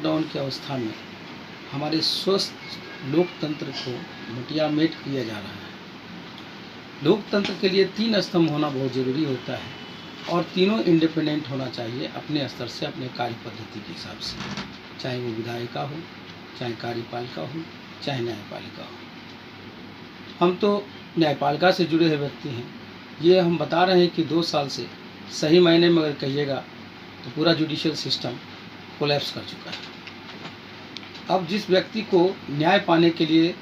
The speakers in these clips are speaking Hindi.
लॉकडाउन की अवस्था में हमारे स्वस्थ लोकतंत्र को मिटियामेट किया जा रहा है। लोकतंत्र के लिए 3 स्तंभ होना बहुत ज़रूरी होता है और तीनों इंडिपेंडेंट होना चाहिए अपने स्तर से, अपने कार्य पद्धति के हिसाब से, चाहे वो विधायिका हो, चाहे कार्यपालिका हो, चाहे न्यायपालिका हो। हम तो न्यायपालिका से जुड़े हुए व्यक्ति हैं। ये हम बता रहे हैं कि 2 साल से सही मायने में अगर कहिएगा तो पूरा जुडिशियल सिस्टम कोलैप्स कर चुका है। अब जिस व्यक्ति को न्याय पाने के लिए,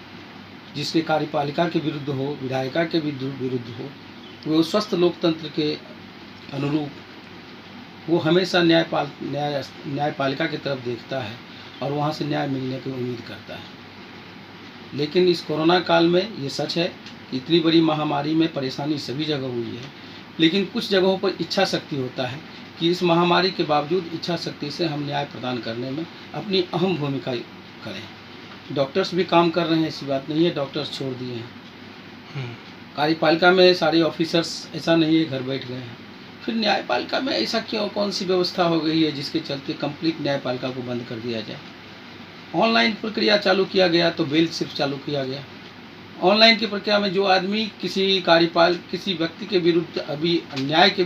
जिसके कार्यपालिका के विरुद्ध हो, विधायिका के विरुद्ध हो, वो स्वस्थ लोकतंत्र के अनुरूप वो हमेशा न्यायपालिका की तरफ देखता है और वहाँ से न्याय मिलने की उम्मीद करता है। लेकिन इस कोरोना काल में ये सच है कि इतनी बड़ी महामारी में परेशानी सभी जगह हुई है, लेकिन कुछ जगहों पर इच्छा शक्ति होता है कि इस महामारी के बावजूद इच्छा शक्ति से हम न्याय प्रदान करने में अपनी अहम भूमिका करें। डॉक्टर्स भी काम कर रहे हैं, ऐसी बात नहीं है डॉक्टर्स छोड़ दिए हैं। कार्यपालिका में सारे ऑफिसर्स ऐसा नहीं है घर बैठ गए हैं। फिर न्यायपालिका में ऐसा क्यों, कौन सी व्यवस्था हो गई है जिसके चलते कंप्लीट न्यायपालिका को बंद कर दिया जाए? ऑनलाइन प्रक्रिया चालू किया गया तो बेल सिर्फ चालू किया गया। ऑनलाइन की प्रक्रिया में जो आदमी किसी व्यक्ति के विरुद्ध अभी अन्याय के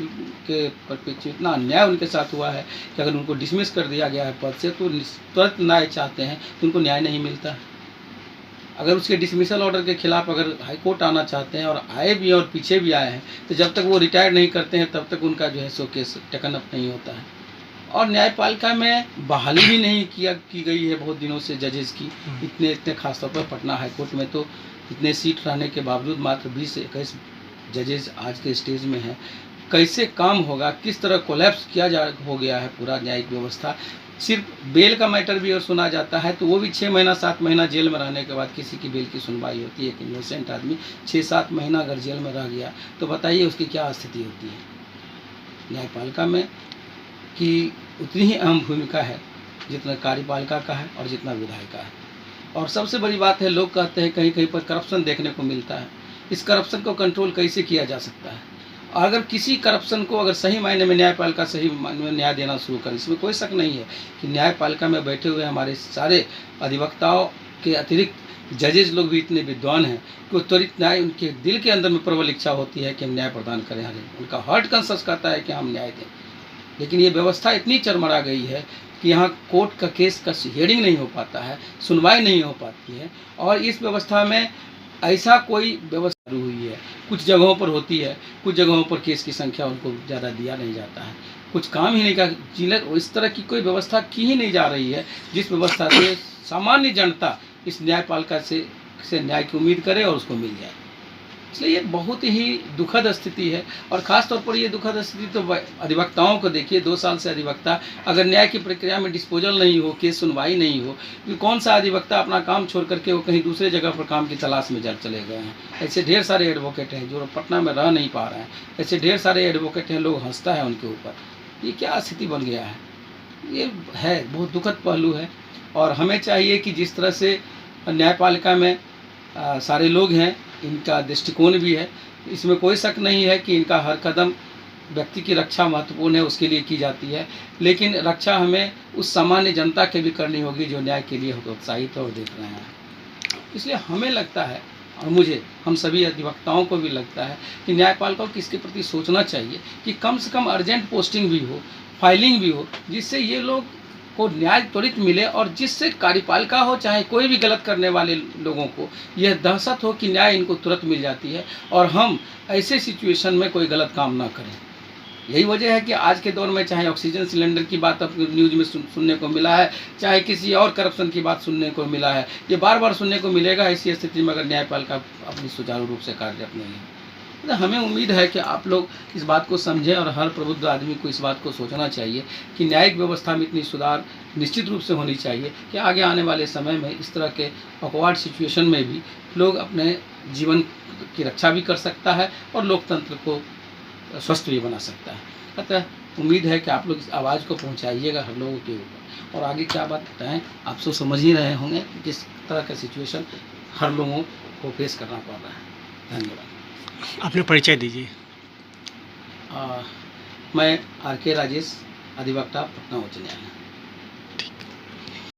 परिप्रेक्ष्य इतना अन्याय उनके साथ हुआ है कि अगर उनको डिसमिस कर दिया गया है पद से तो तुरंत न्याय चाहते हैं तो उनको न्याय नहीं मिलता है। अगर उसके डिसमिसल ऑर्डर के खिलाफ अगर हाईकोर्ट आना चाहते हैं और आए भी हैं और पीछे भी आए हैं तो जब तक वो रिटायर नहीं करते हैं तब तक उनका जो है सो केस टेकन अप नहीं होता है। और न्यायपालिका में बहाली भी नहीं की गई है बहुत दिनों से जजेस की। इतने खासतौर पर पटना हाईकोर्ट में तो इतने सीट रहने के बावजूद मात्र 20 से 21 जजेस आज के स्टेज में हैं। कैसे काम होगा, किस तरह कोलैप्स हो गया है पूरा न्यायिक व्यवस्था। सिर्फ बेल का मैटर भी और सुना जाता है तो वो भी 6 महीना 7 महीना जेल में रहने के बाद किसी की बेल की सुनवाई होती है। एक इनोसेंट आदमी 6-7 महीना अगर जेल में रह गया तो बताइए उसकी क्या स्थिति होती है। न्यायपालिका में की उतनी ही अहम भूमिका है जितना कार्यपालिका का है और जितना विधायिका है। और सबसे बड़ी बात है, लोग कहते हैं कहीं कहीं पर करप्शन देखने को मिलता है। इस करप्शन को कंट्रोल कैसे किया जा सकता है? अगर किसी करप्शन को अगर सही मायने में न्यायपालिका सही मायने में न्याय देना शुरू करे, इसमें कोई शक नहीं है कि न्यायपालिका में बैठे हुए हमारे सारे अधिवक्ताओं के अतिरिक्त जजेज लोग भी इतने विद्वान हैं कि वो त्वरित न्याय, उनके दिल के अंदर में प्रबल इच्छा होती है कि हम न्याय प्रदान करें। उनका हार्ट कंसस कहता है कि हम न्याय दें। लेकिन ये व्यवस्था इतनी चरमरा गई है कि यहाँ कोर्ट का केस का हियरिंग नहीं हो पाता है, सुनवाई नहीं हो पाती है। और इस व्यवस्था में ऐसा कोई व्यवस्था हुई है, कुछ जगहों पर होती है, कुछ जगहों पर केस की संख्या उनको ज़्यादा दिया नहीं जाता है, कुछ काम ही नहीं का जिले इस तरह की कोई व्यवस्था की ही नहीं जा रही है जिस व्यवस्था से सामान्य जनता इस न्यायपालिका से न्याय की उम्मीद करे और उसको मिल जाए। इसलिए ये बहुत ही दुखद स्थिति है। और ख़ास तौर पर ये दुखद स्थिति तो अधिवक्ताओं को देखिए। 2 साल से अधिवक्ता अगर न्याय की प्रक्रिया में डिस्पोजल नहीं हो, केस सुनवाई नहीं हो, तो कौन सा अधिवक्ता अपना काम छोड़ करके वो कहीं दूसरे जगह पर काम की तलाश में चले गए हैं। ऐसे ढेर सारे एडवोकेट हैं जो पटना में रह नहीं पा रहे हैं। ऐसे ढेर सारे एडवोकेट हैं, लोग हंसता है उनके ऊपर। ये क्या स्थिति बन गया है? ये है बहुत दुखद पहलू है। और हमें चाहिए कि जिस तरह से न्यायपालिका में सारे लोग हैं, इनका दृष्टिकोण भी है, इसमें कोई शक नहीं है कि इनका हर कदम व्यक्ति की रक्षा महत्वपूर्ण है, उसके लिए की जाती है। लेकिन रक्षा हमें उस सामान्य जनता के भी करनी होगी जो न्याय के लिए उत्साहित है और देख रहे हैं। इसलिए हमें लगता है और हम सभी अधिवक्ताओं को भी लगता है कि न्यायपालिकाओं को इसके प्रति सोचना चाहिए कि कम से कम अर्जेंट पोस्टिंग भी हो, फाइलिंग भी हो, जिससे ये लोग को न्याय त्वरित मिले और जिससे कार्यपालिका हो चाहे कोई भी गलत करने वाले लोगों को यह दहशत हो कि न्याय इनको तुरंत मिल जाती है और हम ऐसे सिचुएशन में कोई गलत काम ना करें। यही वजह है कि आज के दौर में चाहे ऑक्सीजन सिलेंडर की बात अब न्यूज़ में सुनने को मिला है, चाहे किसी और करप्शन की बात सुनने को मिला है, ये बार बार सुनने को मिलेगा। ऐसी स्थिति में अगर न्यायपालिका अपनी सुचारू रूप से कार्य अपनाएगी तो हमें उम्मीद है कि आप लोग इस बात को समझें और हर प्रबुद्ध आदमी को इस बात को सोचना चाहिए कि न्यायिक व्यवस्था में इतनी सुधार निश्चित रूप से होनी चाहिए कि आगे आने वाले समय में इस तरह के ऑकवर्ड सिचुएशन में भी लोग अपने जीवन की रक्षा भी कर सकता है और लोकतंत्र को स्वस्थ भी बना सकता है। अतः उम्मीद है कि आप लोग इस आवाज़ को पहुँचाइएगा हर लोगों के ऊपर। और आगे क्या बात बताएँ, आप सब समझ ही रहे होंगे कि किस तरह का सिचुएशन हर लोगों को फेस करना पड़ रहा है। धन्यवाद। अपने परिचय दीजिए। मैं आर के राजेश, अधिवक्ता, पटना उच्च न्यायालय।